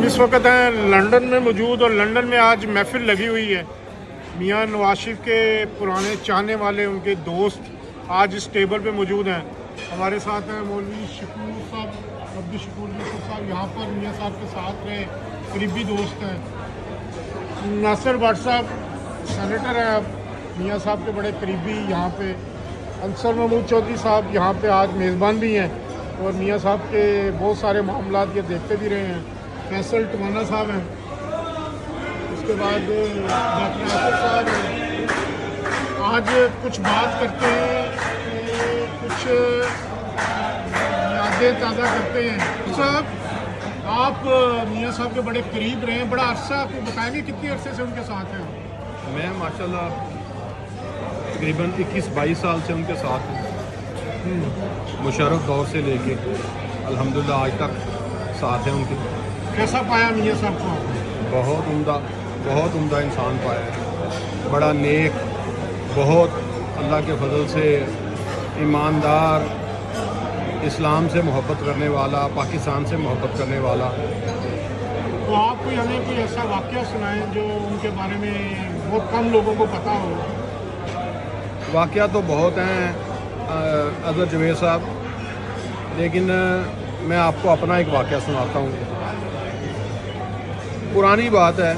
ہم اس وقت ہیں لندن میں موجود، اور لندن میں آج محفل لگی ہوئی ہے۔ میاں نواز شریف کے پرانے چاہنے والے، ان کے دوست آج اس ٹیبل پہ موجود ہیں۔ ہمارے ساتھ ہیں مولوی شکور صاحب، عبد الشکور یوسف صاحب، یہاں پر میاں صاحب کے ساتھ رہے، قریبی دوست ہیں۔ ناصر بٹ صاحب سینیٹر ہیں، میاں صاحب کے بڑے قریبی یہاں پہ۔ انصر محمود چودھری صاحب یہاں پہ آج میزبان بھی ہیں، اور میاں صاحب کے بہت سارے معاملات یہ دیکھتے بھی رہے ہیں۔ فیصل ٹوانا صاحب ہیں، اس کے بعد ڈاکٹر ناصر صاحب ہیں۔ آج کچھ بات کرتے ہیں، کچھ یادیں تازہ کرتے ہیں۔ صاحب آپ میاں صاحب کے بڑے قریب رہے ہیں، بڑا عرصہ، آپ کو بتائیں گے کتنے عرصے سے ان کے ساتھ ہیں؟ میں ماشاءاللہ تقریباً 21-22 سال سے ان کے ساتھ ہوں، مشرف دور سے لے کے الحمدللہ آج تک ساتھ ہیں ان کے۔ کیسا پایا میاں صاحب کو آپ نے؟ بہت عمدہ انسان پایا ہے، بڑا نیک، بہت اللہ کے فضل سے ایماندار، اسلام سے محبت کرنے والا، پاکستان سے محبت کرنے والا۔ تو آپ کوئی ہمیں کوئی ایسا واقعہ سنائیں جو ان کے بارے میں بہت کم لوگوں کو پتہ ہو۔ واقعہ تو بہت ہیں حضرت جوید صاحب، لیکن میں آپ کو اپنا ایک واقعہ سناتا ہوں۔ پرانی بات ہے،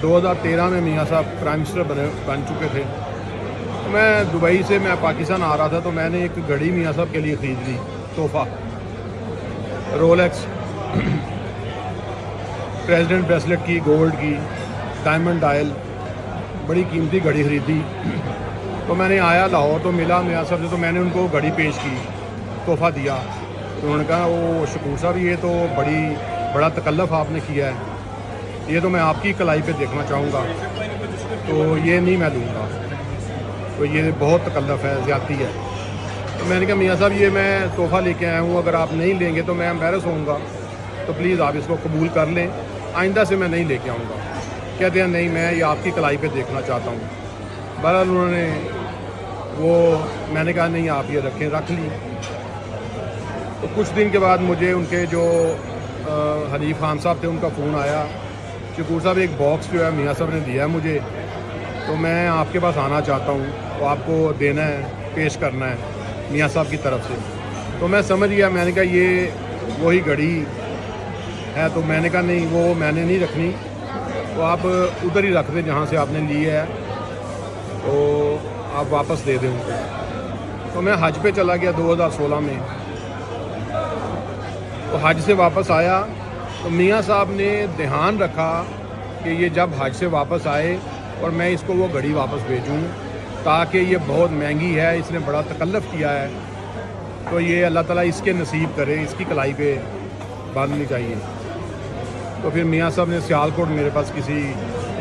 2013 میں میاں صاحب پرائم منسٹر بن چکے تھے۔ میں دبئی سے پاکستان آ رہا تھا، تو میں نے ایک گھڑی میاں صاحب کے لیے خرید لی، تحفہ، رولکس پریزیڈنٹ بریسلٹ کی، گولڈ کی، ڈائمنڈ ڈائل، بڑی قیمتی گھڑی خریدی۔ تو میں نے آیا لاہور تو ملا میاں صاحب سے، تو میں نے ان کو گھڑی پیش کی، تحفہ دیا۔ تو انہوں نے کہا وہ شکور صاحب یہ تو بڑا تکلف آپ نے کیا ہے، یہ تو میں آپ کی کلائی پہ دیکھنا چاہوں گا، تو یہ نہیں میں لوں گا، تو یہ بہت تکلف ہے، زیادتی ہے۔ تو میں نے کہا میاں صاحب یہ میں تحفہ لے کے آیا ہوں، اگر آپ نہیں لیں گے تو میں امبیرس ہوں گا، تو پلیز آپ اس کو قبول کر لیں، آئندہ سے میں نہیں لے کے آؤں گا۔ کہتے ہیں نہیں، میں یہ آپ کی کلائی پہ دیکھنا چاہتا ہوں۔ بہرحال انہوں نے میں نے کہا نہیں آپ یہ رکھ لی۔ تو کچھ دن کے بعد مجھے ان کے جو حنیف خان صاحب تھے، ان کا فون آیا، شکور صاحب ایک باکس جو ہے میاں صاحب نے دیا ہے مجھے، تو میں آپ کے پاس آنا چاہتا ہوں، تو آپ کو دینا ہے، پیش کرنا ہے میاں صاحب کی طرف سے۔ تو میں سمجھ گیا، میں نے کہا یہ وہی گھڑی ہے، تو میں نے کہا نہیں وہ میں نے نہیں رکھنی، تو آپ ادھر ہی رکھ دیں جہاں سے آپ نے لی ہے، تو آپ واپس دے دیں ان کو۔ تو میں حج پہ چلا گیا 2016 میں، تو حج سے واپس آیا تو میاں صاحب نے دھیان رکھا کہ یہ جب حج سے واپس آئے اور میں اس کو وہ گھڑی واپس بھیجوں، تاکہ یہ بہت مہنگی ہے، اس نے بڑا تکلف کیا ہے، تو یہ اللہ تعالیٰ اس کے نصیب کرے، اس کی کلائی پہ باندھنی چاہیے۔ تو پھر میاں صاحب نے سیالکوٹ میرے پاس کسی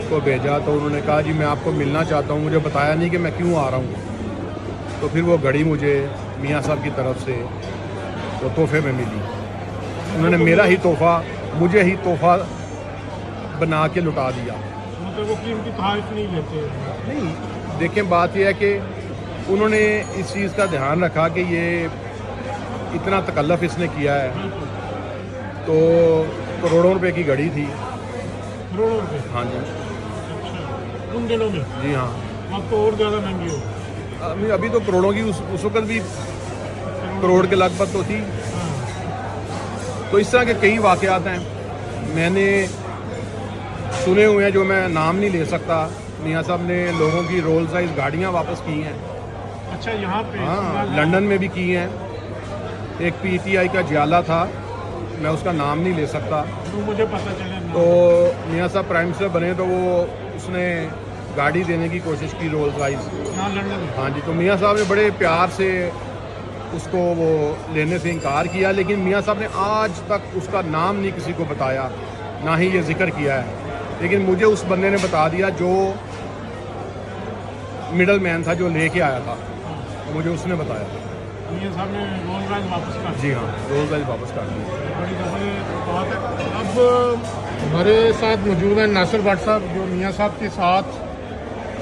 کو بھیجا، تو انہوں نے کہا جی میں آپ کو ملنا چاہتا ہوں، مجھے بتایا نہیں کہ میں کیوں آ رہا ہوں۔ تو پھر وہ گھڑی مجھے میاں صاحب کی طرف سے وہ تحفے میں ملی۔ انہوں نے میرا ہی تحفہ مجھے ہی تحفہ بنا کے لٹا دیا۔ مطلب وہ قیمتی تحائف نہیں لیتے؟ نہیں، دیکھیں بات یہ ہے کہ انہوں نے اس چیز کا دھیان رکھا کہ یہ اتنا تکلف اس نے کیا ہے، تو کروڑوں روپے کی گھڑی تھی۔ کروڑوں روپے؟ ہاں جی۔ اچھا، ان دنوں میں؟ جی ہاں، اب تو اور زیادہ مہنگی ہو۔ ابھی تو کروڑوں کی، اس وقت بھی کروڑ کے لگ بھگ تو تھی۔ تو اس طرح کے کئی واقعات ہیں میں نے سنے ہوئے ہیں، جو میں نام نہیں لے سکتا۔ میاں صاحب نے لوگوں کی رولز رائس گاڑیاں واپس کی ہیں۔ اچھا، یہاں پہ؟ ہاں، لندن میں بھی کی ہیں۔ ایک پی ٹی آئی کا جیالہ تھا، میں اس کا نام نہیں لے سکتا، مجھے پتہ چلا۔ تو میاں صاحب پرائم منسٹر بنے تو اس نے گاڑی دینے کی کوشش کی، رولز رائس۔ ہاں جی، تو میاں صاحب نے بڑے پیار سے اس کو وہ لینے سے انکار کیا، لیکن میاں صاحب نے آج تک اس کا نام نہیں کسی کو بتایا، نہ ہی یہ ذکر کیا ہے۔ لیکن مجھے اس بندے نے بتا دیا جو مڈل مین تھا، جو لے کے آیا تھا، مجھے اس نے بتایا تھا۔ میاں صاحب نے رولز رائس واپس کر دی؟ جی ہاں، رولز رائس واپس کر دی۔ بڑی زبردست بات ہے۔ اب ہمارے ساتھ موجود ہیں ناصر بٹ صاحب، جو میاں صاحب کے ساتھ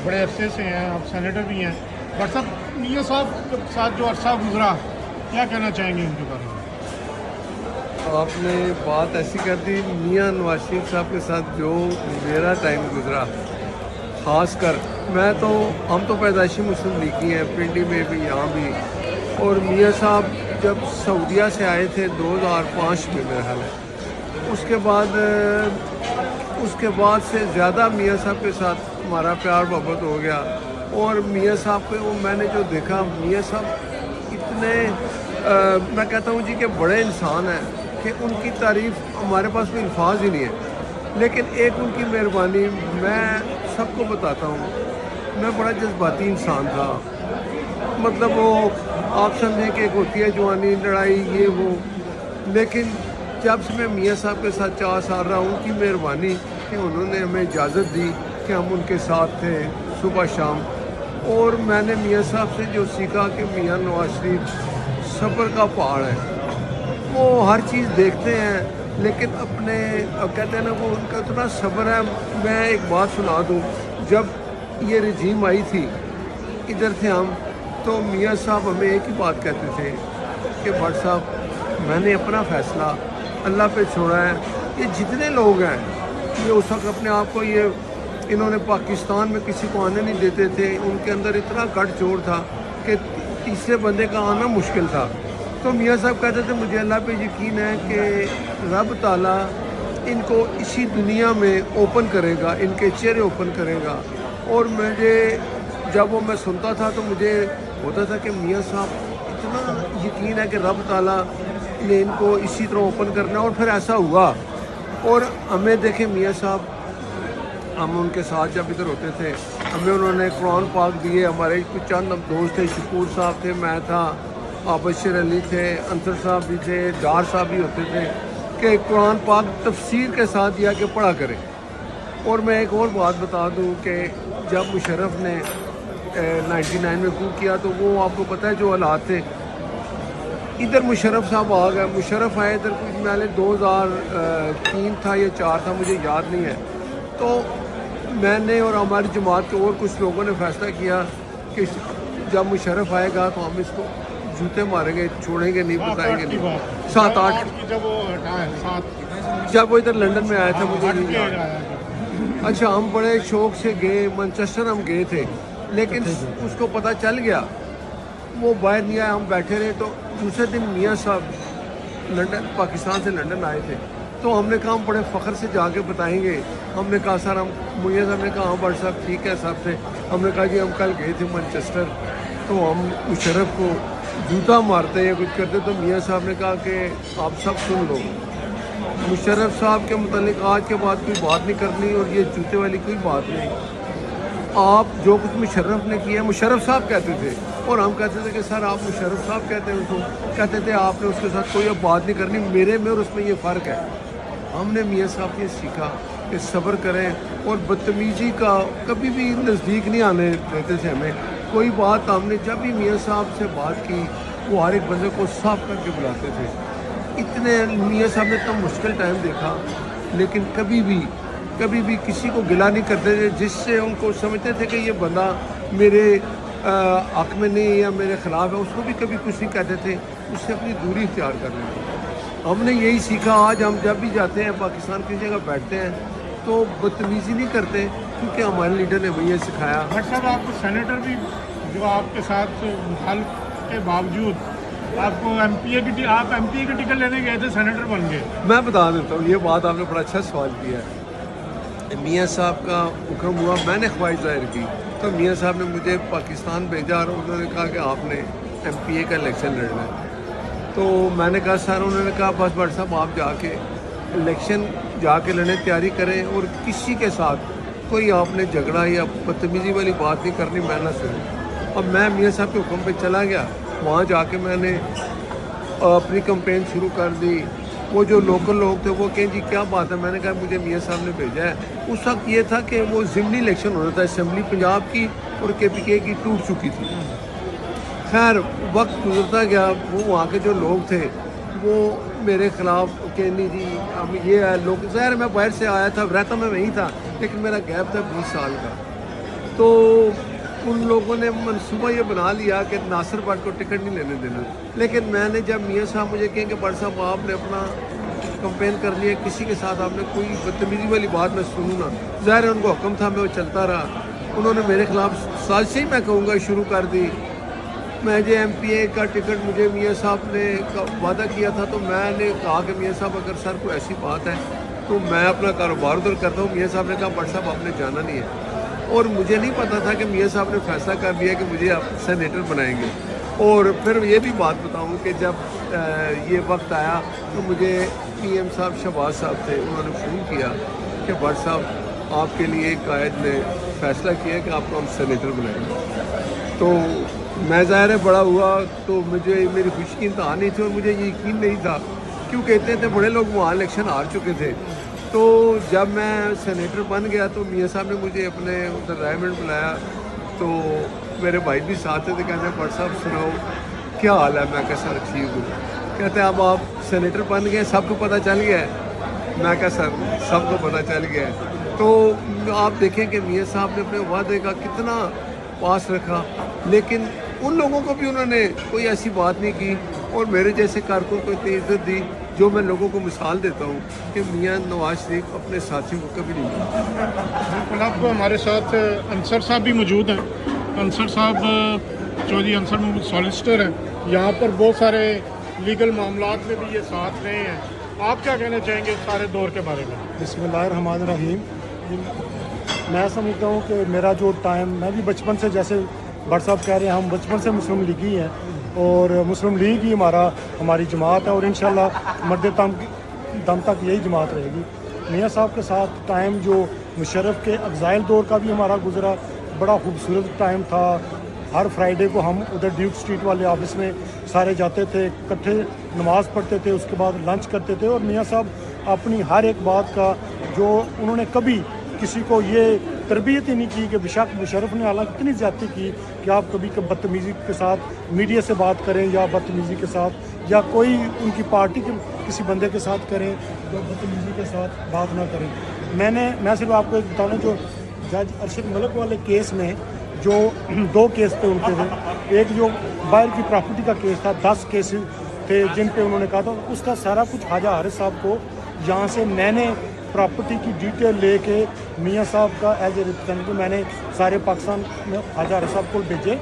بڑے عرصے سے ہیں، آپ سینیٹر بھی ہیں۔ بٹ صاحب، میاں صاحب کے ساتھ جو عرصہ گزرا، کیا کہنا چاہیں گے ان کے بارے میں؟ آپ نے بات ایسی کر دی، میاں نواز شریف صاحب کے ساتھ جو میرا ٹائم گزرا، خاص کر ہم تو پیدائشی مسلم لیگی ہیں، پنڈی میں بھی یہاں بھی، اور میاں صاحب جب سعودیہ سے آئے تھے 2005 میں میرا خیال ہے، اس کے بعد سے زیادہ میاں صاحب کے ساتھ ہمارا پیار محبت ہو گیا، اور میاں صاحب کو میں نے جو دیکھا، میاں صاحب اتنے میں کہتا ہوں جی کہ بڑے انسان ہیں کہ ان کی تعریف ہمارے پاس کوئی الفاظ ہی نہیں ہے، لیکن ایک ان کی مہربانی میں سب کو بتاتا ہوں، میں بڑا جذباتی انسان تھا، مطلب وہ آپ سمجھیں کہ ایک ہوتی ہے جوانی لڑائی یہ وہ، لیکن جب سے میں میاں صاحب کے ساتھ 4 سال رہا، ان کی مہربانی کہ انہوں نے ہمیں اجازت دی کہ ہم ان کے ساتھ تھے صبح شام، اور میں نے میاں صاحب سے جو سیکھا کہ میاں نواز شریف صبر کا پہاڑ ہے، وہ ہر چیز دیکھتے ہیں لیکن اپنے کہتے ہیں نا وہ ان کا اتنا صبر ہے۔ میں ایک بات سنا دوں، جب یہ رجیم آئی تھی ادھر تھے ہم، تو میاں صاحب ہمیں ایک ہی بات کہتے تھے کہ بٹ صاحب میں نے اپنا فیصلہ اللہ پہ چھوڑا ہے، یہ جتنے لوگ ہیں یہ اس وقت اپنے آپ کو انہوں نے پاکستان میں کسی کو آنے نہیں دیتے تھے، ان کے اندر اتنا گٹھ جوڑ تھا کہ تیسرے بندے کا آنا مشکل تھا، تو میاں صاحب کہتے تھے مجھے اللہ پہ یقین ہے کہ رب تعالیٰ ان کو اسی دنیا میں اوپن کرے گا، ان کے چہرے اوپن کرے گا، اور مجھے جب وہ میں سنتا تھا تو مجھے ہوتا تھا کہ میاں صاحب اتنا یقین ہے کہ رب تعالیٰ نے ان کو اسی طرح اوپن کرنا، اور پھر ایسا ہوا، اور ہمیں دیکھیں میاں صاحب، ہم ان کے ساتھ جب ادھر ہوتے تھے ہمیں انہوں نے قرآن پاک دیے، ہمارے کچھ چند دوست تھے، شکور صاحب تھے، میں تھا، بشیر علی تھے، انصر صاحب بھی تھے، ڈار صاحب بھی ہوتے تھے، کہ قرآن پاک تفسیر کے ساتھ دیا کہ پڑھا کریں۔ اور میں ایک اور بات بتا دوں کہ جب مشرف نے 99 میں کو کیا تو وہ آپ کو پتہ ہے جو حالات تھے، ادھر مشرف صاحب آ گئے، مشرف آئے ادھر کچھ میں نے 2003 تھا یا 4 تھا مجھے یاد نہیں ہے، تو میں نے اور ہماری جماعت کے اور کچھ لوگوں نے فیصلہ کیا کہ جب مشرف آئے گا تو ہم اس کو جوتے ماریں گے، چھوڑیں گے نہیں، بتائیں گے نہیں۔ 7-8 جب وہ ہٹائے 7 جب وہ ادھر لنڈن میں آیا تھا مجھے نہیں یاد۔ اچھا ہم بڑے شوق سے گئے، مانچسٹر ہم گئے تھے، لیکن اس کو پتہ چل گیا، وہ باہر نہیں آیا، ہم بیٹھے رہے، تو دوسرے دن میاں صاحب لنڈن پاکستان سے لنڈن آئے تھے، تو ہم نے کہا ہم بڑے فخر سے جا کے بتائیں گے، ہم نے کہا سر میاں صاحب نے کہا ہاں بٹ صاحب ٹھیک ہے صاحب سے، ہم نے کہا جی ہم کل گئے تھے مانچسٹر، تو ہم مشرف کو جوتا مارتے یا کچھ کرتے، تو میاں صاحب نے کہا کہ آپ سب سن لو، مشرف صاحب کے متعلق آج کے بعد کوئی بات نہیں کرنی، اور یہ جوتے والی کوئی بات نہیں، آپ جو کچھ مشرف نے کیا، مشرف صاحب کہتے تھے، اور ہم کہتے تھے کہ سر آپ مشرف صاحب کہتے ہیں، تو کہتے تھے آپ نے اس کے ساتھ کوئی اب بات نہیں کرنی، میرے میں اور اس میں یہ فرق ہے۔ ہم نے میاں صاحب نے سیکھا کہ صبر کریں، اور بدتمیزی کا کبھی بھی نزدیک نہیں آنے دیتے تھے ہمیں، کوئی بات ہم نے جب بھی میاں صاحب سے بات کی وہ ہر ایک بندے کو صاف کر کے بلاتے تھے، اتنے میاں صاحب نے اتنا مشکل ٹائم دیکھا، لیکن کبھی بھی کسی کو گلا نہیں کرتے تھے، جس سے ان کو سمجھتے تھے کہ یہ بندہ میرے حق میں نہیں یا میرے خلاف ہے، اس کو بھی کبھی کچھ نہیں کہتے تھے، اس سے اپنی دوری اختیار کر لیتے تھے۔ ہم نے یہی سیکھا، آج ہم جب بھی جاتے ہیں پاکستان کی جگہ بیٹھتے ہیں تو بدتمیزی نہیں کرتے، کیونکہ ہمارے لیڈر نے وہی سکھایا۔ بٹ صاحب آپ کو سینیٹر بھی جو آپ کے ساتھ مخالف کے باوجود آپ کو ایم پی اے کی ٹکٹ لینے گئے تھے، سینیٹر بن گئے۔ میں بتا دیتا ہوں، یہ بات آپ نے بڑا اچھا سوال کیا ہے۔ میاں صاحب کا حکم ہوا، میں نے خواہش ظاہر کی، تو میاں صاحب نے مجھے پاکستان بھیجا، اور انہوں نے کہا کہ آپ نے ایم پی اے کا الیکشن لڑنا ہے، تو میں نے کہا سر، انہوں نے کہا بس بٹ صاحب آپ جا کے الیکشن جا کے لڑنے تیاری کریں، اور کسی کے ساتھ کوئی آپ نے جھگڑا یا بدتمیزی والی بات نہیں کرنی، میں نہ سنوں۔ اور میں میاں صاحب کے حکم پہ چلا گیا، وہاں جا کے میں نے اپنی کمپین شروع کر دی۔ وہ جو لوکل لوگ تھے وہ کہیں جی کیا بات ہے، میں نے کہا مجھے میاں صاحب نے بھیجا ہے۔ اس وقت یہ تھا کہ وہ ضمنی الیکشن ہونا تھا، اسمبلی پنجاب کی اور کے پی کے کی ٹوٹ چکی تھی۔ خیر وقت گزرتا گیا، وہ وہاں کے جو لوگ تھے وہ میرے خلاف کہ نہیں جی ہم یہ ہے لوگ، ظاہر میں باہر سے آیا تھا، رہتا میں وہیں تھا، لیکن میرا گیپ تھا 20 سال کا، تو ان لوگوں نے منصوبہ یہ بنا لیا کہ ناصر بٹ کو ٹکٹ نہیں لینے دینا۔ لیکن میں نے جب میاں صاحب مجھے کہیں کہ بٹ صاحب آپ نے اپنا کمپین کر لیا, کسی کے ساتھ آپ نے کوئی بدتمیزی والی بات میں سنوں نا, ظاہر ہے ان کو حکم تھا, میں وہ چلتا رہا. انہوں نے میرے خلاف سازشیں ہی میں کہوں گا شروع کر دی. میں جو ایم پی اے کا ٹکٹ مجھے میاں صاحب نے وعدہ کیا تھا, تو میں نے کہا کہ میاں صاحب اگر سر کوئی ایسی بات ہے تو میں اپنا کاروبار ادھر کرتا ہوں. میاں صاحب نے کہا بٹ صاحب آپ نے جانا نہیں ہے, اور مجھے نہیں پتا تھا کہ میاں صاحب نے فیصلہ کر لیا کہ مجھے آپ سینیٹر بنائیں گے. اور پھر یہ بھی بات بتاؤں کہ جب یہ وقت آیا تو مجھے پی ایم صاحب شہباز صاحب تھے, انہوں نے فون کیا کہ بٹ صاحب آپ کے لیے قائد نے فیصلہ کیا کہ آپ کو ہم سینیٹر بنائیں گے. تو میں ظاہر ہے بڑا ہوا تو مجھے میری خوشی کی انتہا نہیں تھی, اور مجھے یہ یقین نہیں تھا کیوں کہتے تھے بڑے لوگ وہاں الیکشن ہار چکے تھے. تو جب میں سینیٹر بن گیا تو میاں صاحب نے مجھے اپنے ادھر رائمنڈ بلایا, تو میرے بھائی بھی ساتھ تھے, کہتے ہیں بٹ صاحب سناؤ کیا حال ہے. میں کہا سر ٹھیک ہوں. کہتے ہیں اب آپ سینیٹر بن گئے, سب کو پتہ چل گیا ہے. میں کہا سر سب کو پتہ چل گیا ہے. تو آپ دیکھیں کہ میاں صاحب نے اپنے وعدے کا کتنا پاس رکھا, لیکن ان لوگوں کو بھی انہوں نے کوئی ایسی بات نہیں کی, اور میرے جیسے کارکن کو اتنی عزت دی, جو میں لوگوں کو مثال دیتا ہوں کہ میاں نواز شریف اپنے ساتھیوں کو کبھی نہیں ملا. بالکل. اب ہمارے ساتھ انصر صاحب بھی موجود ہیں. انصر صاحب چودھری انصر محمود سالسٹر ہیں, یہاں پر بہت سارے لیگل معاملات میں بھی یہ ساتھ رہے ہیں. آپ کیا کہنا چاہیں گے سارے دور کے بارے میں؟ بسم اللہ الرحمن الرحیم. میں سمجھتا ہوں کہ میرا جو ٹائم, میں بھی بچپن سے, جیسے بٹ صاحب کہہ رہے ہیں, ہم بچپن سے مسلم لیگی ہیں, اور مسلم لیگ ہی ہماری جماعت ہے, اور انشاءاللہ مرد دم تک یہی جماعت رہے گی. میاں صاحب کے ساتھ ٹائم جو مشرف کے ایگزائل دور کا بھی ہمارا گزرا, بڑا خوبصورت ٹائم تھا. ہر فرائیڈے کو ہم ادھر ڈیوک اسٹریٹ والے آفس میں سارے جاتے تھے, اکٹھے نماز پڑھتے تھے, اس کے بعد لنچ کرتے تھے. اور میاں صاحب اپنی ہر ایک بات کا, جو انہوں نے کبھی کسی کو یہ تربیت ہی نہیں کی کہ بشک مشرف نے حالانکہ اتنی زیادتی کی کہ آپ کبھی بدتمیزی کے ساتھ میڈیا سے بات کریں, یا بدتمیزی کے ساتھ, یا کوئی ان کی پارٹی کے کسی بندے کے ساتھ کریں جو بدتمیزی کے ساتھ بات نہ کریں. میں صرف آپ کو ایک بتانا, جو جج ارشد ملک والے کیس میں جو 2 کیس پہ ان کے تھے, ایک جو باہر کی پراپرٹی کا کیس تھا, 10 کیس تھے جن پہ انہوں نے کہا تھا, اس کا سارا کچھ خواجہ حارث صاحب کو یہاں سے میں نے پراپرٹی کی ڈیٹیل لے کے میاں صاحب کا ایز اے ریپرزینٹیو میں نے سارے پاکستان میں خواجہ حارث صاحب کو بھیجے,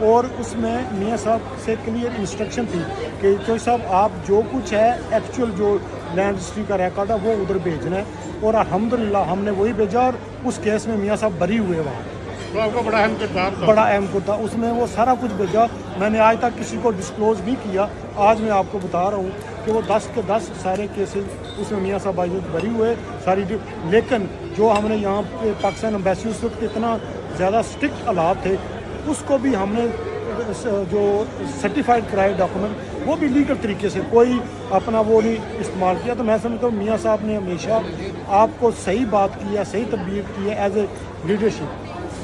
اور اس میں میاں صاحب سے کلیئر انسٹرکشن تھی کہ چوہدری صاحب آپ جو کچھ ہے ایکچوئل جو لینڈ رجسٹری کا ریکارڈ ہے وہ ادھر بھیجنا ہے, اور الحمدللہ ہم نے وہی بھیجا, اور اس کیس میں میاں صاحب بری ہوئے وہاں. تو آپ کا بڑا اہم کردار تھا. بڑا اہم تھا اس میں, وہ سارا کچھ بھیجا. میں نے آج تک کسی کو ڈسکلوز نہیں کیا, آج میں آپ کو بتا رہا ہوں کہ وہ 10 کے 10 سارے کیسز اس میں میاں صاحب آج بری ہوئے ساری. لیکن جو ہم نے یہاں پہ پاکستان امبیسی اس وقت اتنا زیادہ اسٹرکٹ حالات تھے, اس کو بھی ہم نے جو سرٹیفائڈ کرائے ڈاکومنٹ وہ بھی لیگل طریقے سے, کوئی اپنا وہ نہیں استعمال کیا. تو میں سمجھتا ہوں میاں صاحب نے ہمیشہ آپ کو صحیح بات کی ہے, صحیح تربیت کی ہے ایز اے لیڈرشپ.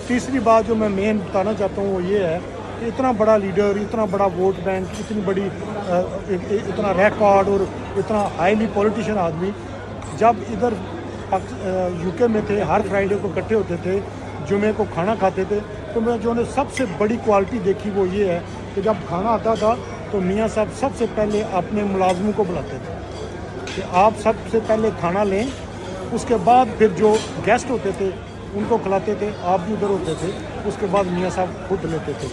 تیسری بات جو میں مین بتانا چاہتا ہوں وہ یہ ہے کہ اتنا بڑا لیڈر, اتنا بڑا ووٹ بینک, اتنی بڑی اتنا ریکارڈ اور اتنا ہائیلی پولیٹیشین آدمی, جب ادھر یو کے میں تھے ہر فرائیڈے کو اکٹھے ہوتے تھے, جمعے کو کھانا کھاتے تھے, تو میں جو نے سب سے بڑی کوالٹی دیکھی وہ یہ ہے کہ جب کھانا آتا تھا تو میاں صاحب سب سے پہلے اپنے ملازموں کو بلاتے تھے کہ آپ سب سے پہلے کھانا لیں, اس کے بعد پھر جو گیسٹ ہوتے تھے ان کو کھلاتے تھے, آپ بھی ادھر ہوتے تھے, اس کے بعد میاں صاحب خود لیتے تھے.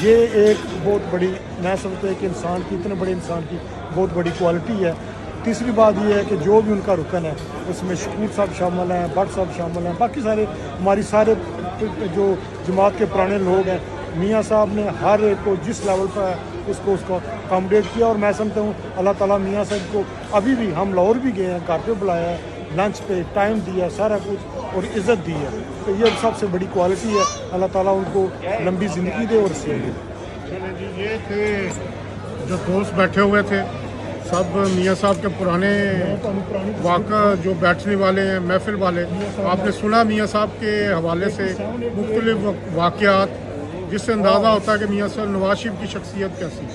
یہ ایک بہت بڑی, میں سمجھتا ہوں کہ انسان کی, اتنے بڑے انسان کی بہت بڑی کوالٹی ہے. تیسری بات یہ ہے کہ جو بھی ان کا رکن ہے اس میں شکور صاحب شامل ہیں, بٹ صاحب شامل ہیں, باقی سارے ہماری سارے جو جماعت کے پرانے لوگ ہیں, میاں صاحب نے ہر ایک کو جس لیول پر اس کو اکاموڈیٹ کیا. اور میں سمجھتا ہوں اللہ تعالیٰ میاں صاحب کو ابھی بھی, ہم لاہور بھی گئے ہیں, گھر پہ بلایا ہے, لنچ پہ ٹائم دیا, سارا کچھ اور عزت دی ہے. تو یہ سب سے بڑی کوالٹی ہے. اللہ تعالیٰ ان کو لمبی زندگی دے اور صحت دے. چلیں جی, یہ تھے جو دوست بیٹھے ہوئے تھے, سب میاں صاحب کے پرانے واقع جو بیٹھنے والے ہیں, محفل والے. آپ نے سنا میاں صاحب کے حوالے سے مختلف واقعات, جس سے اندازہ ہوتا ہے کہ میاں صاحب نواز شریف کی شخصیت کیسی ہے.